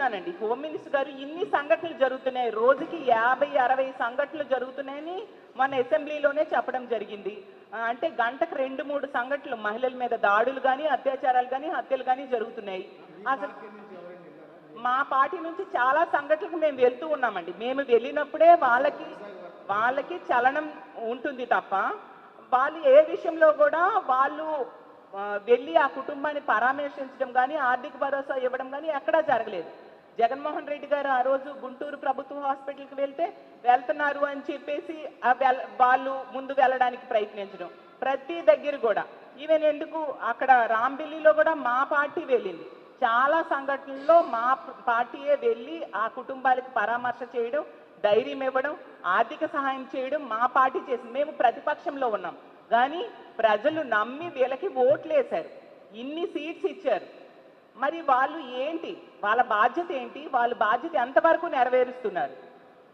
అడుగుతున్నానండి, home minister గారు ఇన్ని సంఘటనలు జరుగుతున్నాయి, రోజుకి 50-60 సంఘటనలు జరుగుతున్నాయని మన అసెంబ్లీలోనే చెప్పడం జరిగింది. అంటే గంటకు 2-3 సంఘటనలు మహిళల మీద దాడులు కానీ, అత్యాచారాలు కానీ, హత్యలు కానీ జరుగుతున్నాయి. అసలు మా పార్టీ నుంచి చాలా సంఘటనలకు మేము వెళ్తూ ఉన్నామండి. మేము వెళ్ళినప్పుడే వాళ్ళకి చలనం ఉంటుంది తప్ప వాళ్ళు ఏ విషయంలో కూడా వాళ్ళు వెళ్ళి ఆ కుటుంబాన్ని పరామర్శించడం కానీ, ఆర్థిక భరోసా ఇవ్వడం కానీ ఎక్కడా జరగలేదు. జగన్మోహన్ రెడ్డి గారు ఆ రోజు గుంటూరు ప్రభుత్వ హాస్పిటల్కి వెళ్తున్నారు అని చెప్పేసి వాళ్ళు ముందు వెళ్ళడానికి ప్రయత్నించడం, ప్రతి దగ్గర కూడా ఈవెన్ ఎందుకు అక్కడ రాంబిల్లిలో కూడా మా పార్టీ వెళ్ళింది. చాలా సంఘటనల్లో మా పార్టీయే వెళ్ళి ఆ కుటుంబాలకు పరామర్శ చేయడం, ధైర్యం ఇవ్వడం, ఆర్థిక సహాయం చేయడం మా పార్టీ చేసింది. మేము ప్రతిపక్షంలో ఉన్నాం కానీ ప్రజలు నమ్మి వీళ్ళకి ఓట్లు వేశారు, ఇన్ని సీట్స్ ఇచ్చారు. మరి వాళ్ళు ఏంటి, వాళ్ళ బాధ్యత ఏంటి, వాళ్ళ బాధ్యత ఎంతవరకు నెరవేరుస్తున్నారు?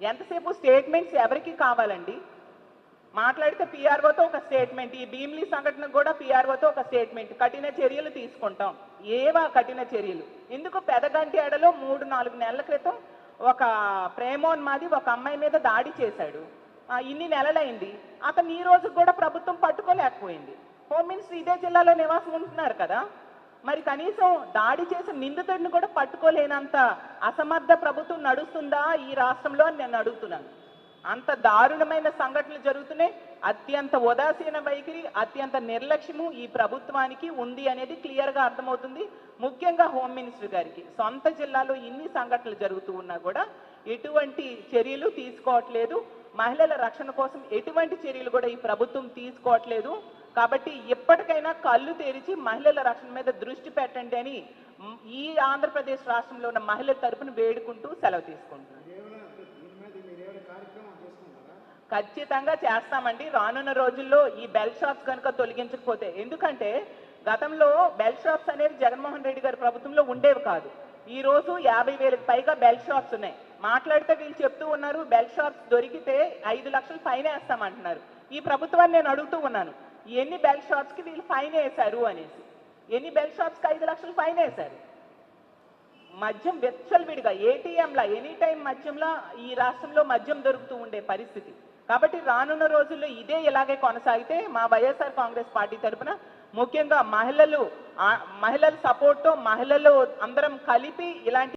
ఎంతసేపు స్టేట్మెంట్స్ ఎవరికి కావాలండి? మాట్లాడితే పిఆర్ఓతో ఒక స్టేట్మెంట్, ఈ భీమిలీ సంఘటన కూడా పిఆర్ఓతో ఒక స్టేట్మెంట్, కఠిన చర్యలు తీసుకుంటాం. ఏవా కఠిన చర్యలు? ఎందుకు పెదగంట్యాడలో 3-4 నెలల క్రితం ఒక ప్రేమోన్మాది ఒక అమ్మాయి మీద దాడి చేశాడు, ఇన్ని నెలలైంది, అతను ఈ రోజు కూడా ప్రభుత్వం పట్టుకోలేకపోయింది. హోమ్ మినిస్టర్ ఇదే జిల్లాలో నివాసం ఉంటున్నారు కదా, మరి కనీసం దాడి చేసిన నిందితుడిని కూడా పట్టుకోలేనంత అసమర్థ ప్రభుత్వం నడుస్తుందా ఈ రాష్ట్రంలో అని నేను అడుగుతున్నాను. అంత దారుణమైన సంఘటనలు జరుగుతున్నాయి. అత్యంత ఉదాసీన వైఖరి, అత్యంత నిర్లక్ష్యము ఈ ప్రభుత్వానికి ఉంది అనేది క్లియర్గా అర్థమవుతుంది. ముఖ్యంగా హోమ్ మినిస్టర్ గారికి సొంత జిల్లాలో ఇన్ని సంఘటనలు జరుగుతూ ఉన్నా కూడా ఎటువంటి చర్యలు తీసుకోవట్లేదు. మహిళల రక్షణ కోసం ఎటువంటి చర్యలు కూడా ఈ ప్రభుత్వం తీసుకోవట్లేదు. కాబట్టి ఎప్పటికైనా కళ్ళు తెరిచి మహిళల రక్షణ మీద దృష్టి పెట్టండి అని ఈ ఆంధ్రప్రదేశ్ రాష్ట్రంలో ఉన్న మహిళల తరపున వేడుకుంటూ సెలవు తీసుకుంటున్నాను. ఖచ్చితంగా చేస్తామండి. రానున్న రోజుల్లో ఈ బెల్ షాప్స్ కనుక తొలగించకపోతే, ఎందుకంటే గతంలో బెల్ షాప్స్ అనేవి జగన్మోహన్ రెడ్డి గారి ప్రభుత్వంలో ఉండేవి కాదు. ఈ రోజు 50,000కి పైగా బెల్ షాప్స్ ఉన్నాయి. మాట్లాడితే వీళ్ళు చెప్తూ ఉన్నారు బెల్ షాప్స్ దొరికితే 5 లక్షలు ఫైన్ వేస్తామంటున్నారు. ఈ ప్రభుత్వాన్ని నేను అడుగుతూ ఉన్నాను, ఎన్ని బెల్ షాప్స్కి వీళ్ళు ఫైన్ వేశారు అనేసి. ఎన్ని బెల్ షాప్స్కి 5 లక్షలు ఫైన్ వేశారు? మద్యం విచ్చలవిడిగా ఏటీఎంలా ఎనీ టైం మద్యంలా ఈ రాష్ట్రంలో మద్యం దొరుకుతూ ఉండే పరిస్థితి. కాబట్టి రానున్న రోజుల్లో ఇదే ఇలాగే కొనసాగితే మా వైఎస్ఆర్ కాంగ్రెస్ పార్టీ తరఫున ముఖ్యంగా మహిళల సపోర్ట్తో మహిళలు అందరం కలిపి ఇలాంటి